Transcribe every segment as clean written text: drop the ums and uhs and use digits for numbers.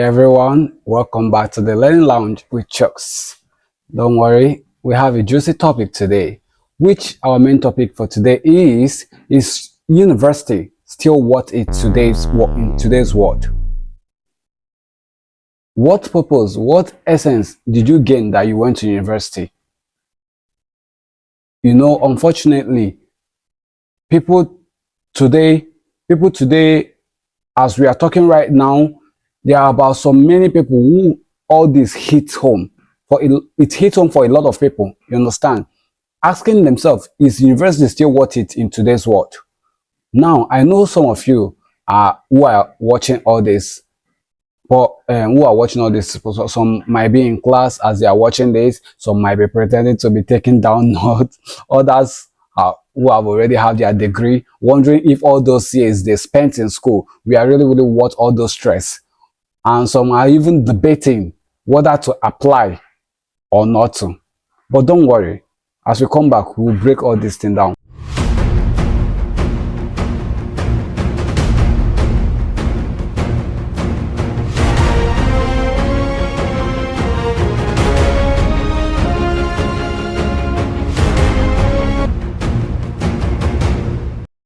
everyone, welcome back to the Learning Lounge with Chuks. Don't worry, we have a juicy topic today, which our main topic for today is university still worth it in today's world? What purpose, what essence did you gain that you went to university? Unfortunately, people today, people today, as we are talking right now, there are about so many people who all this hits home. It hits home for a lot of people, you understand? Asking themselves, is university still worth it in today's world? Now, I know some of you who are watching all this, some might be in class as they are watching this, some might be pretending to be taking down notes, others who have already have their degree, wondering if all those years they spent in school, we are really worth all those stress. And some are even debating whether to apply or not to. But don't worry, as we come back, we'll break all this thing down.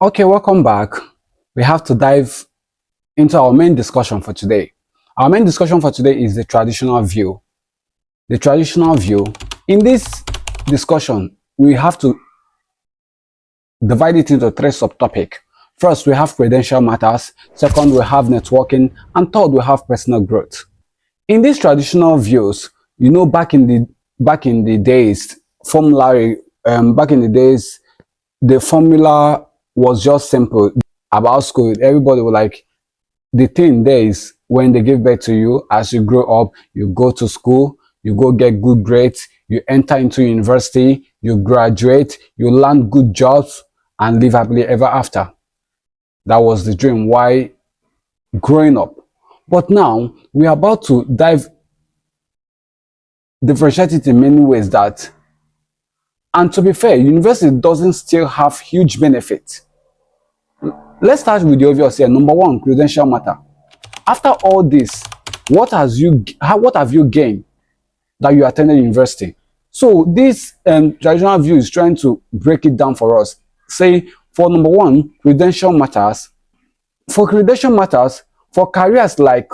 Okay, welcome back. We have to dive into our main discussion for today. Our main discussion for today is the traditional view. The traditional view. In this discussion, we have to divide it into three subtopics. First, we have credential matters. Second, we have networking. And third, we have personal growth. In these traditional views, back in the days, the formula was just simple about school. Everybody was like, the thing there is when they give birth to you, as you grow up, you go to school, you go get good grades, you enter into university, you graduate, you land good jobs, and live happily ever after. That was the dream while growing up. But now, we are about to differentiate it in many ways and to be fair, university doesn't still have huge benefits. Let's start with the obvious here. Number one, credential matter. After all this, what have you gained that you attended university? So this traditional view is trying to break it down for us. Say, for number one, credential matters. For credential matters, for careers like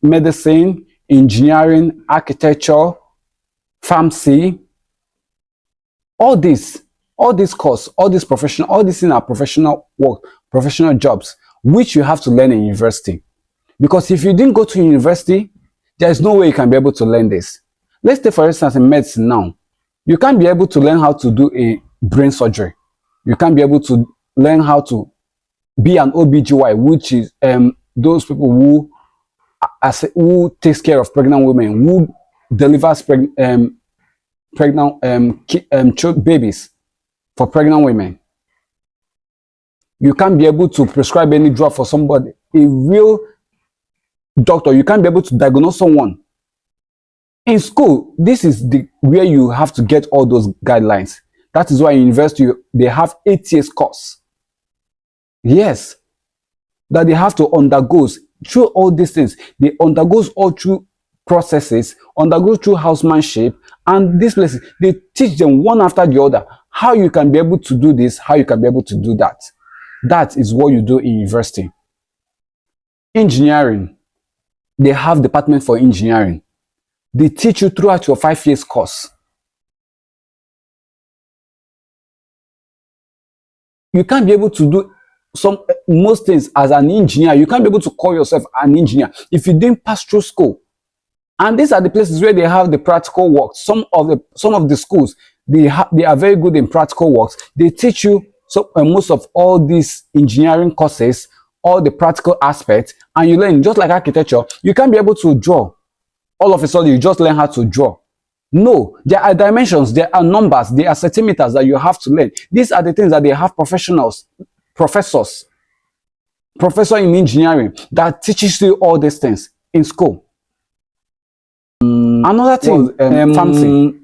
medicine, engineering, architecture, pharmacy, all these courses, all these in our professional work, professional jobs, which you have to learn in university. Because if you didn't go to university, there is no way you can be able to learn this. Let's take, for instance, in medicine now. You can't be able to learn how to do a brain surgery. You can't be able to learn how to be an OBGY, which is those people who takes care of pregnant women, who delivers babies for pregnant women. You can't be able to prescribe any drug for somebody. A real doctor, you can't be able to diagnose someone. In school, this is where you have to get all those guidelines. That is why in university, they have 8 years course. Yes, that they have to undergo through all these things. They undergoes all through processes, undergo through housemanship, and these places, they teach them one after the other how you can be able to do this, how you can be able to do that. That is what you do in university. Engineering, they have department for engineering. They teach you throughout your 5 years course. You can't be able to do most things as an engineer. You can't be able to call yourself an engineer if you didn't pass through school. And these are the places where they have the practical work. Some of the schools, they are very good in practical works. They teach you most of all these engineering courses, all the practical aspects, and you learn. Just like architecture, you can't be able to draw. All of a sudden, you just learn how to draw. No, there are dimensions, there are numbers, there are centimeters that you have to learn. These are the things that they have professor in engineering that teaches you all these things in school. Another thing, pharmacy.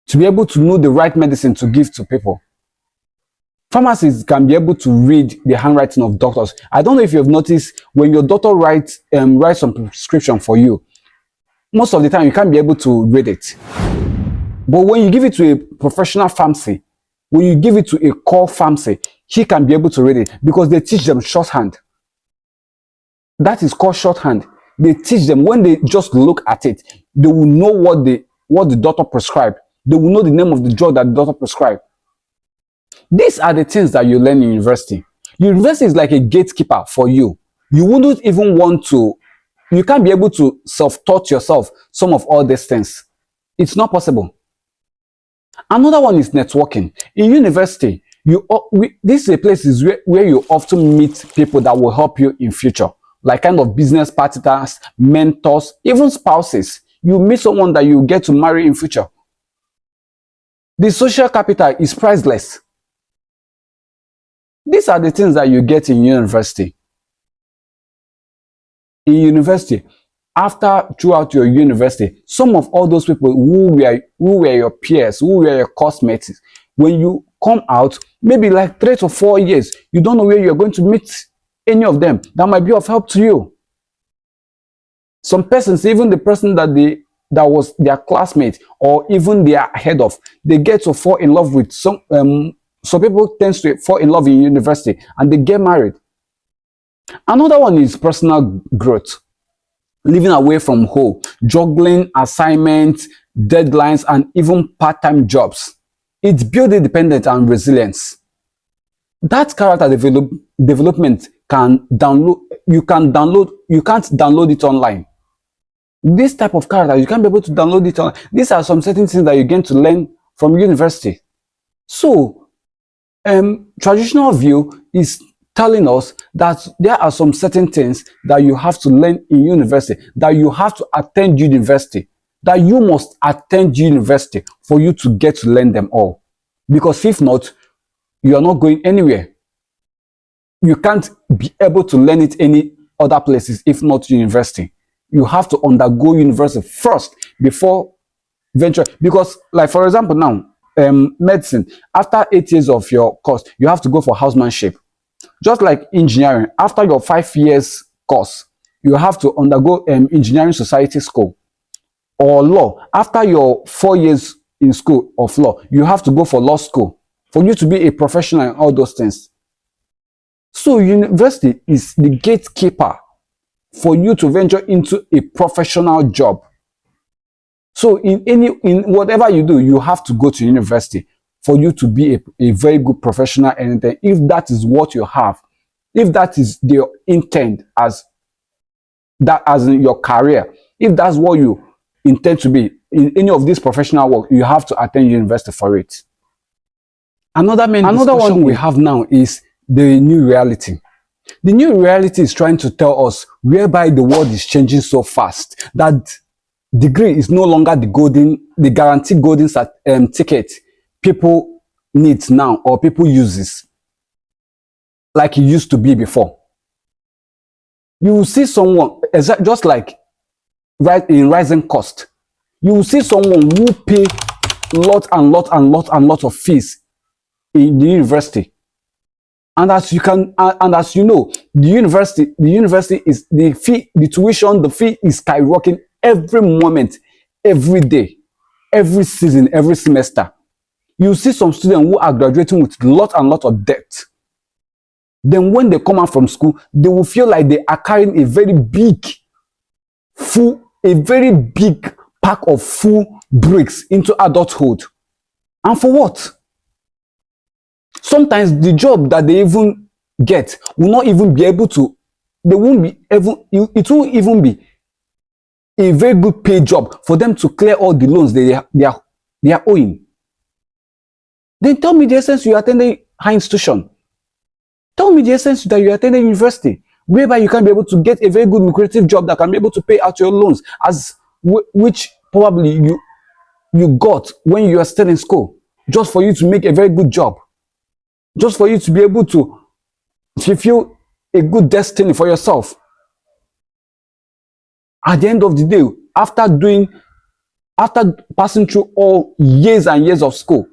To be able to know the right medicine to give to people. Pharmacists can be able to read the handwriting of doctors. I don't know if you've noticed when your doctor writes some prescription for you, most of the time you can't be able to read it. But when you give it to a professional pharmacy, when you give it to a core pharmacy, he can be able to read it because they teach them shorthand. That is called shorthand. They teach them when they just look at it, they will know what the doctor prescribed. They will know the name of the drug that the doctor prescribed. These are the things that you learn in university. University is like a gatekeeper for you. You wouldn't even want to, you can't be able to self-taught yourself some of all these things. It's not possible. Another one is networking. In university, this is a place where you often meet people that will help you in future, like kind of business partners, mentors, even spouses. You meet someone that you get to marry in future. The social capital is priceless. These are the things that you get in university. In university, throughout your university, some of all those people who were your peers, who were your classmates, when you come out, maybe like 3 to 4 years, you don't know where you're going to meet any of them that might be of help to you. Some persons, even the person that was their classmate or even their head of, they get to fall in love with some people tend to fall in love in university and they get married. Another one is personal growth. Living away from home, juggling assignments, deadlines, and even part-time jobs. It builds independence and resilience. That character development can download. You can't download it online. This type of character, you can't be able to download it online. These are some certain things that you get to learn from university. So, traditional view is telling us that there are some certain things that you have to learn in university, that you have to attend university, that you must attend university for you to get to learn them all. Because if not, you are not going anywhere. You can't be able to learn it any other places if not university. You have to undergo university first before venture. Because, like for example now, medicine, after 8 years of your course, you have to go for housemanship. Just like engineering, after your 5 years course, you have to undergo engineering society school. Or law, after your 4 years in school of law, you have to go for law school for you to be a professional in all those things. So university is the gatekeeper for you to venture into a professional job. So in whatever you do, you have to go to university for you to be a very good professional. And if that is what you have, if that is the intent as in your career, if that's what you intend to be in any of this professional work, you have to attend university for it. Another one we have now is the new reality. The new reality is trying to tell us whereby the world is changing so fast that degree is no longer the guaranteed golden ticket people need now or people uses like it used to be before. You will see someone, just like in rising cost, you will see someone who pay lot of fees in the university. And as you know, the university is the tuition, the fee is skyrocketing every moment, every day, every season, every semester. You see some students who are graduating with lot of debt. Then when they come out from school, they will feel like they are carrying a very big pack of full bricks into adulthood. And for what? Sometimes the job that they even get will not even be able to, it won't even be a very good paid job for them to clear all the loans they are owing. Then tell me the essence you attended high institution. Tell me the essence that you attended university, whereby you can be able to get a very good lucrative job that can be able to pay out your loans, which probably you got when you are still in school, just for you to make a very good job, just for you to be able to fulfill a good destiny for yourself. At the end of the day, after passing through all years and years of school,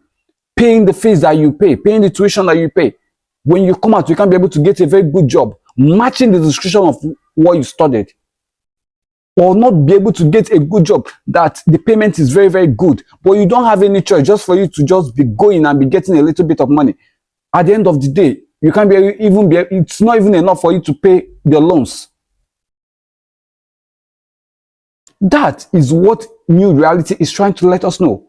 paying the fees that you pay, paying the tuition that you pay. When you come out, you can't be able to get a very good job, matching the description of what you studied, or not be able to get a good job that the payment is very, very good, but you don't have any choice just for you to just be going and be getting a little bit of money. At the end of the day, you can't it's not even enough for you to pay the loans. That is what new reality is trying to let us know.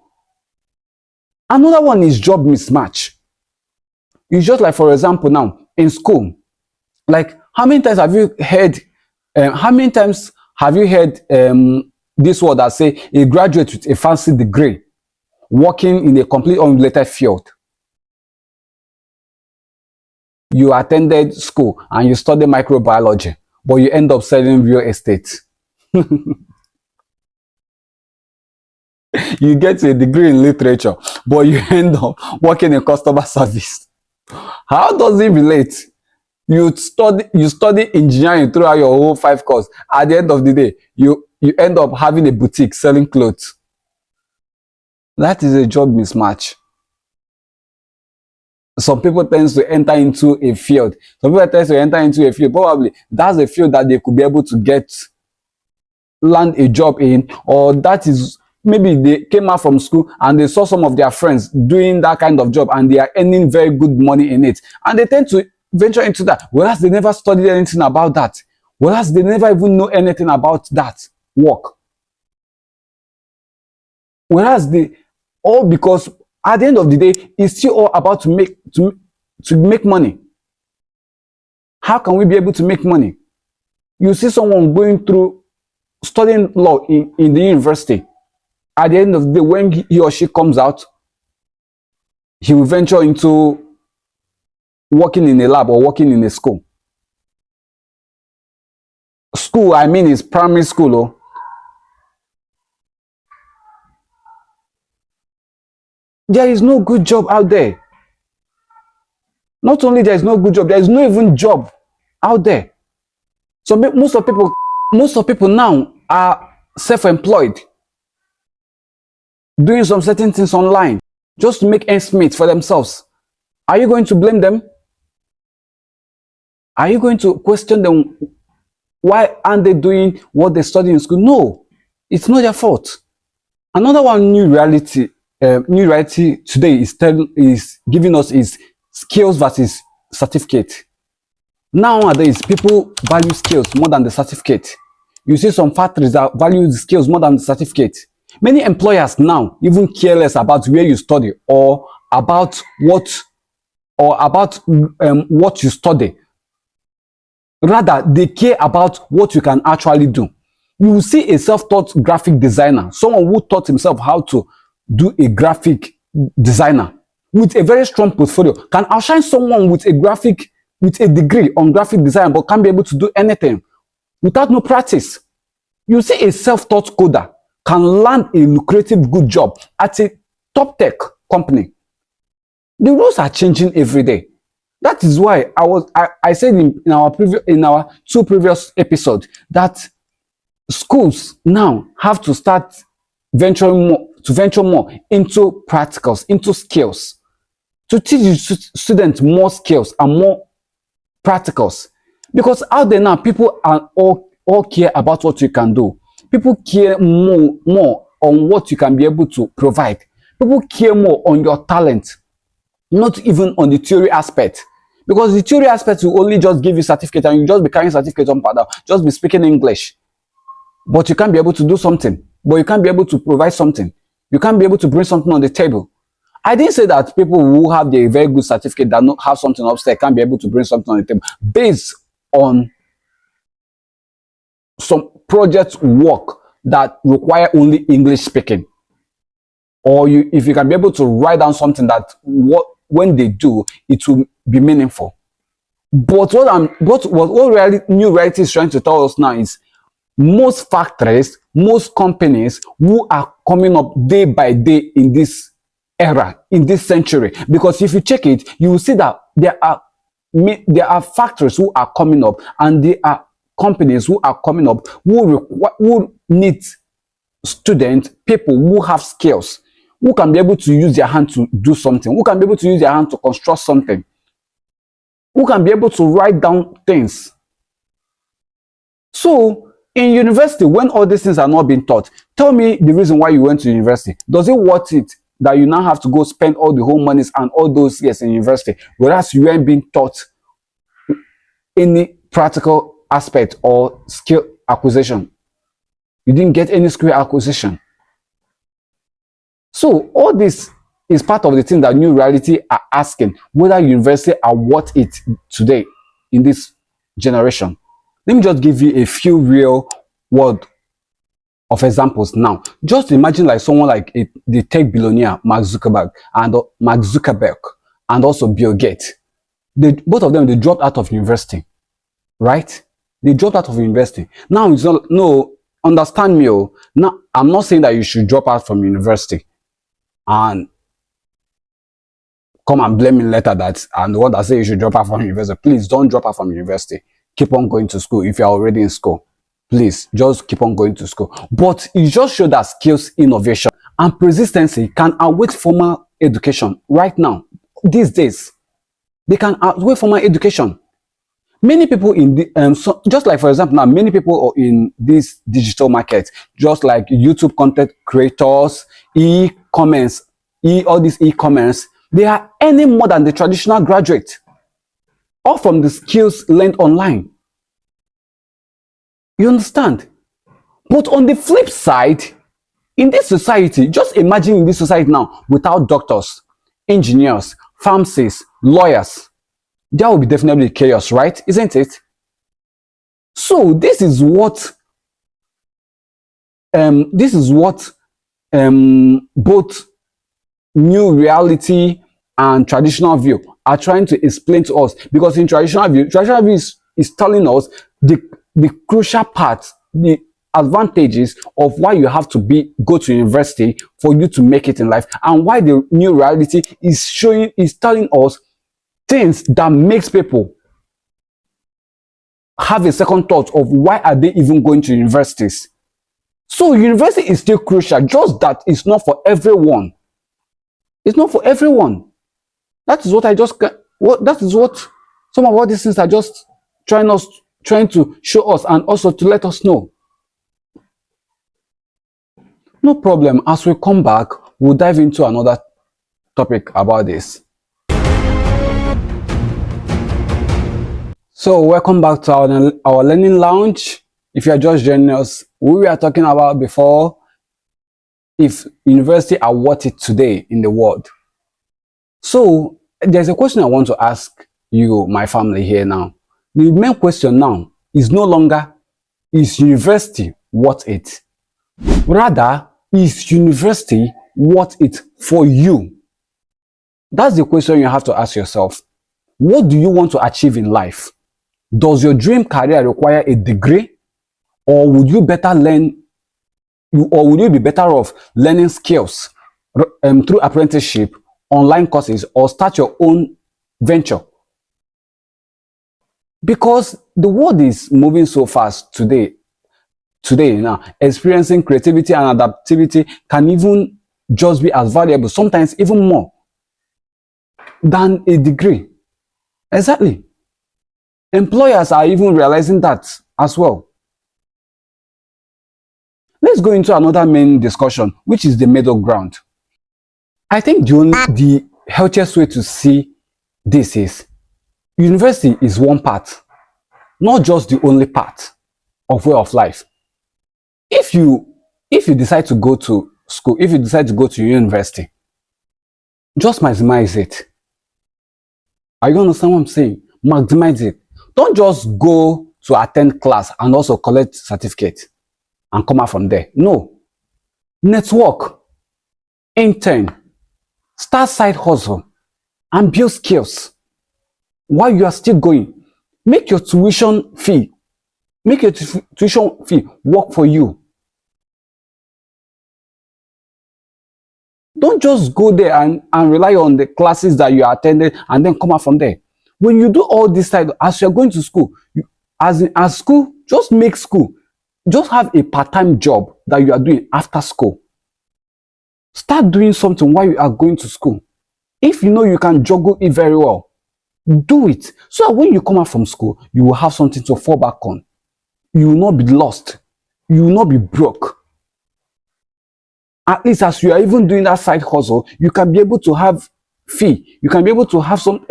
Another one is job mismatch. It's just like, for example, now in school, like how many times have you heard this word that say a graduate with a fancy degree working in a complete unrelated field? You attended school and you studied microbiology, but you end up selling real estate. You get a degree in literature, but you end up working in customer service. How does it relate? You study engineering throughout your whole 5 course. At the end of the day, you end up having a boutique selling clothes. That is a job mismatch. Some people tend to enter into a field. Probably that's a field that they could be able to land a job in, or that is maybe they came out from school and they saw some of their friends doing that kind of job and they are earning very good money in it, and they tend to venture into that, whereas they never studied anything about that, whereas they never even know anything about that work, whereas all because at the end of the day, it's still all about to make money. How can we be able to make money? You see someone going through studying law in the university. At the end of the day, when he or she comes out, he will venture into working in a lab or working in a school. School, I mean, is primary school. Oh. There is no good job out there. Not only there is no good job, there is no even job out there. So most of people now are self-employed, doing some certain things online just to make ends meet for themselves. Are you going to blame them? Are you going to question them? Why aren't they doing what they study in school? No, it's not their fault. Another one new reality today is giving us is skills versus certificate. Nowadays, people value skills more than the certificate. You see some factories that value the skills more than the certificate. Many employers now even care less about where you study or about what you study. Rather, they care about what you can actually do. You will see a self-taught graphic designer, someone who taught himself how to do a graphic designer with a very strong portfolio, can outshine someone with a degree on graphic design but can't be able to do anything without no practice. You see a self-taught coder can land a lucrative good job at a top tech company. The rules are changing every day. That is why I said in our 2 previous episodes that schools now have to start venture more into practicals, into skills, to teach students more skills and more practicals. Because out there now, people are all care about what you can do. People care more on what you can be able to provide. People care more on your talent, not even on the theory aspect. Because the theory aspect will only just give you certificate and you just be carrying certificate on powder, just be speaking English. But you can't be able to do something. But you can't be able to provide something. You can't be able to bring something on the table. I didn't say that people who have a very good certificate that not have something upstairs can't be able to bring something on the table based on some project work that require only English speaking. Or if you can be able to write down something that when they do, it will be meaningful. But what new reality is trying to tell us now is most factories, most companies who are coming up day by day in this era, in this century, because if you check it, you will see that there are factories who are coming up and there are companies who are coming up who need students, people who have skills, who can be able to use their hand to do something, who can be able to use their hand to construct something, who can be able to write down things. So in university, when all these things are not being taught, tell me the reason why you went to university. Does it worth it that you now have to go spend all the home monies and all those years in university, whereas you weren't being taught any practical aspect or skill acquisition? You didn't get any skill acquisition. So all this is part of the thing that New Reality are asking, whether university are worth it today in this generation. Let me just give you a few real world of examples now. Just imagine like someone like the tech billionaire Mark Zuckerberg and also Bill Gates. Both of them, they dropped out of university, right? They dropped out of university. Now it's not, no, understand me. Oh, now I'm not saying that you should drop out from university and come and blame me later that I'm the one that say you should drop out from university. Please don't drop out from university. Keep on going to school if you're already in school. Please just keep on going to school. But it just shows that skills, innovation, and persistency can outweigh formal education right now. These days, they can outweigh formal education. Many people in the just like for example now, many people are in this digital market, just like YouTube content creators, e-commerce, all these e-commerce, they are earning more than the traditional graduate, all from the skills learned online. You understand? But on the flip side, in this society, just imagine in this society now, without doctors, engineers, pharmacists, lawyers, there will be definitely chaos, right? Isn't it? So this is what both New Reality and traditional view are trying to explain to us, because in traditional view is telling us the crucial part, the advantages of why you have to go to university for you to make it in life, and why the New Reality is telling us things that makes people have a second thought of why are they even going to universities. So university is still crucial, just that it's not for everyone. It's not for everyone. That is what that is what some of all these things are just trying to show us, and also to let us know. No problem. As we come back, we'll dive into another topic about this. So welcome back to our learning lounge. If you are just joining us, we were talking about before if university are worth it today in the world. So there's a question I want to ask you, my family here now. The main question now is no longer, is university worth it? Rather, is university worth it for you? That's the question you have to ask yourself. What do you want to achieve in life? Does your dream career require a degree? Or would you be better off learning skills through apprenticeship, online courses, or start your own venture? Because the world is moving so fast today now, experiencing creativity and adaptivity can even just be as valuable, sometimes even more, than a degree. Exactly. Employers are even realizing that as well. Let's go into another main discussion, which is the middle ground. I think the healthiest way to see this is university is one part, not just the only part of way of life. If you decide to go to school, if you decide to go to university, just maximize it. Are you understand what I'm saying? Maximize it. Don't just go to attend class and also collect certificate and come out from there. No. Network, intern, start side hustle, and build skills while you are still going. Make your tuition fee work for you. Don't just go there and rely on the classes that you attended and then come out from there. When you do all this side, as you're going to school, as school, just make school. Just have a part-time job that you are doing after school. Start doing something while you are going to school. If you know you can juggle it very well, do it. So that when you come out from school, you will have something to fall back on. You will not be lost. You will not be broke. At least as you are even doing that side hustle, you can be able to have fee. You can be able to have some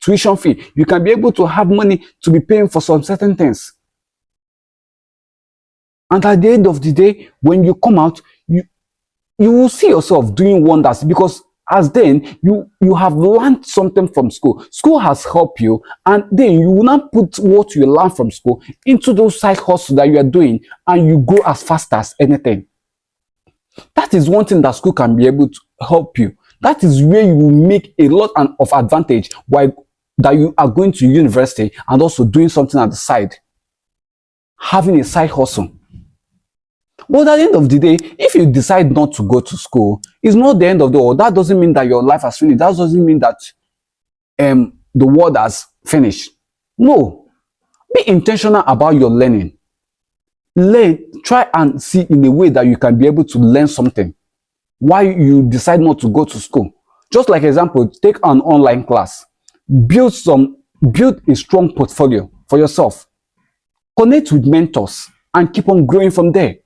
tuition fee. You can be able to have money to be paying for some certain things. And at the end of the day, when you come out, you will see yourself doing wonders, because as then you have learned something from school. School has helped you, and then you will not put what you learn from school into those side hustles that you are doing, and you grow as fast as anything. That is one thing that school can be able to help you. That is where you will make a lot of advantage while that you are going to university and also doing something at the side, having a side hustle. But at the end of the day, if you decide not to go to school, it's not the end of the world. That doesn't mean that your life has finished. That doesn't mean that the world has finished. No. Be intentional about your learning. Learn, try and see in a way that you can be able to learn something while you decide not to go to school. Just like example, take an online class. Build a strong portfolio for yourself. Connect with mentors and keep on growing from there.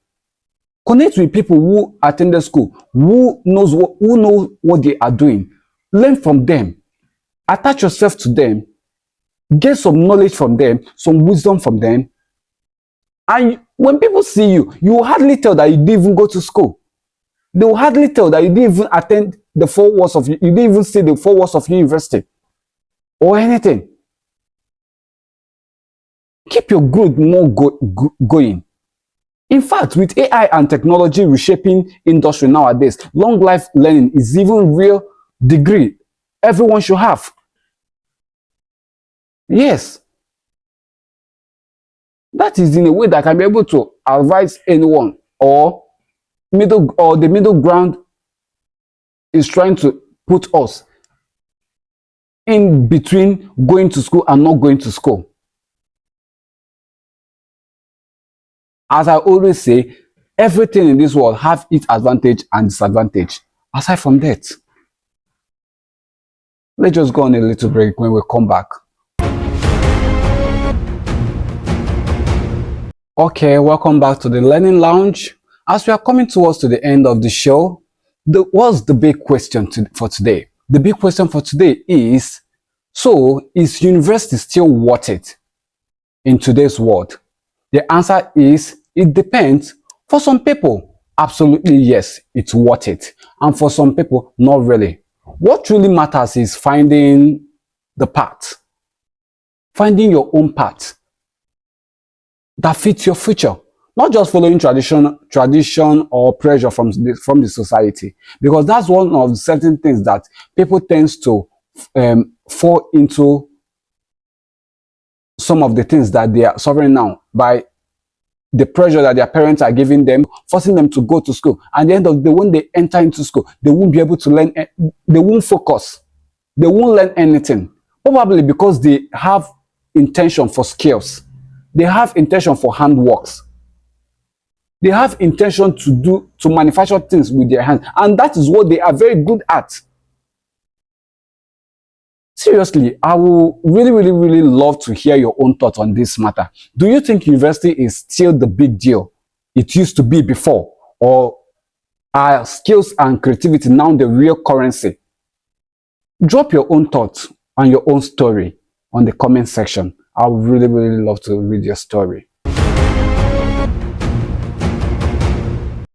Connect with people who attended school, who know what they are doing. Learn from them. Attach yourself to them. Get some knowledge from them, some wisdom from them. And when people see you, you will hardly tell that you didn't even go to school. They will hardly tell that you didn't even attend the 4 walls of, you didn't even see the 4 walls of university or anything. Keep your growth more going. In fact, with AI and technology reshaping industry nowadays, long life learning is even real degree everyone should have. Yes. That is in a way that can be able to advise anyone, or the middle ground is trying to put us in between going to school and not going to school. As I always say, everything in this world have its advantage and disadvantage. Aside from that, let's just go on a little break. When we come back. Okay, welcome back to the Learning Lounge. As we are coming towards to the end of the show, what's the big question for today? The big question for today is, so is university still worth it in today's world? The answer is, it depends. For some people, absolutely yes, it's worth it. And for some people, not really. What really matters is finding the path. Finding your own path that fits your future. Not just following tradition or pressure from the society. Because that's one of the certain things that people tend to fall into, some of the things that they are suffering now by the pressure that their parents are giving them, forcing them to go to school. At the end of the day, when they enter into school, they won't be able to learn, they won't focus. They won't learn anything. Probably because they have intention for skills. They have intention for handworks. They have intention to manufacture things with their hands. And that is what they are very good at. Seriously, I will really love to hear your own thoughts on this matter. Do you think university is still the big deal it used to be before? Or are skills and creativity now the real currency? Drop your own thoughts and your own story on the comment section. I would really love to read your story.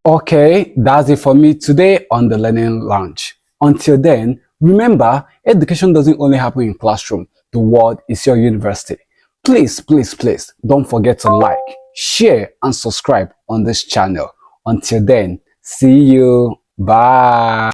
Okay, that's it for me today on the Learning Lounge. Until then, remember, education doesn't only happen in classroom. The world is your university. Please don't forget to like, share, and subscribe on this channel. Until then, see you. Bye.